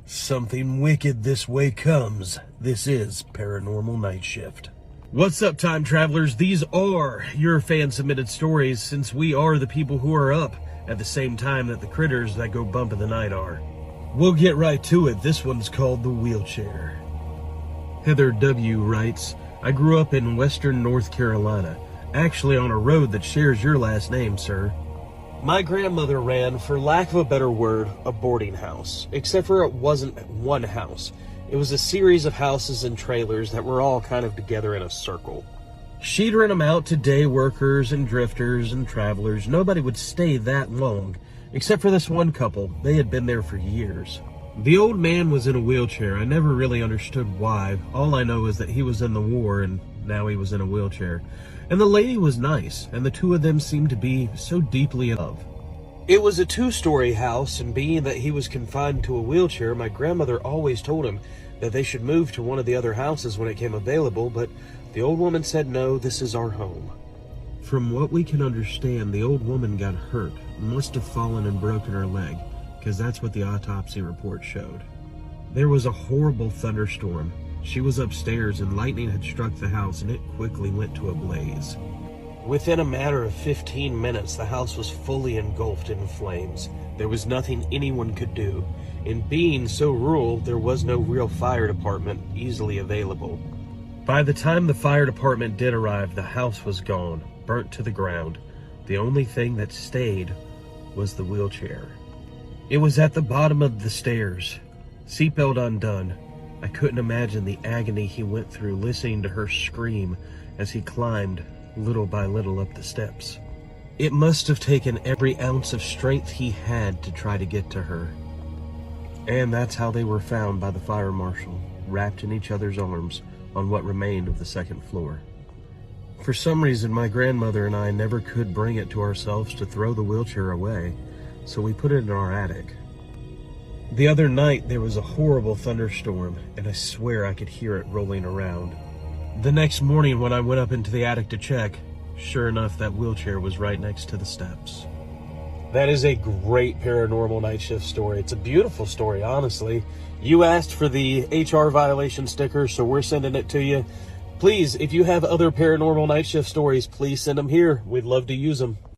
Something wicked this way comes. This is Paranormal Night Shift. What's up, time travelers? These are your fan-submitted stories, since we are the people who are up at the same time that the critters that go bump in the night are. We'll get right to it. This one's called The Wheelchair. Heather W. writes, I grew up in western North Carolina, actually on a road that shares your last name, sir. My grandmother ran, for lack of a better word, a boarding house. Except for it wasn't one house. It was a series of houses and trailers that were all kind of together in a circle. She'd rent them out to day workers and drifters and travelers. Nobody would stay that long, except for this one couple. They had been there for years. The old man was in a wheelchair. I never really understood why. All I know is that he was in the war and now he was in a wheelchair. And the lady was nice, and the two of them seemed to be so deeply in love. It was a two-story house, and being that he was confined to a wheelchair, my grandmother always told him that they should move to one of the other houses when it came available, but the old woman said, no, this is our home. From what we can understand, the old woman got hurt, must have fallen and broken her leg, because that's what the autopsy report showed. There was a horrible thunderstorm. She was upstairs and lightning had struck the house and it quickly went to a blaze. Within a matter of 15 minutes, the house was fully engulfed in flames. There was nothing anyone could do. And being so rural, there was no real fire department easily available. By the time the fire department did arrive, the house was gone, burnt to the ground. The only thing that stayed was the wheelchair. It was at the bottom of the stairs, seatbelt undone. I couldn't imagine the agony he went through listening to her scream as he climbed little by little up the steps. It must have taken every ounce of strength he had to try to get to her. And that's how they were found by the fire marshal, wrapped in each other's arms on what remained of the second floor. For some reason, my grandmother and I never could bring it to ourselves to throw the wheelchair away, so we put it in our attic. The other night, there was a horrible thunderstorm, and I swear I could hear it rolling around. The next morning, when I went up into the attic to check, sure enough, that wheelchair was right next to the steps. That is a great Paranormal Night Shift story. It's a beautiful story, honestly. You asked for the HR violation sticker, so we're sending it to you. Please, if you have other Paranormal Night Shift stories, please send them here. We'd love to use them.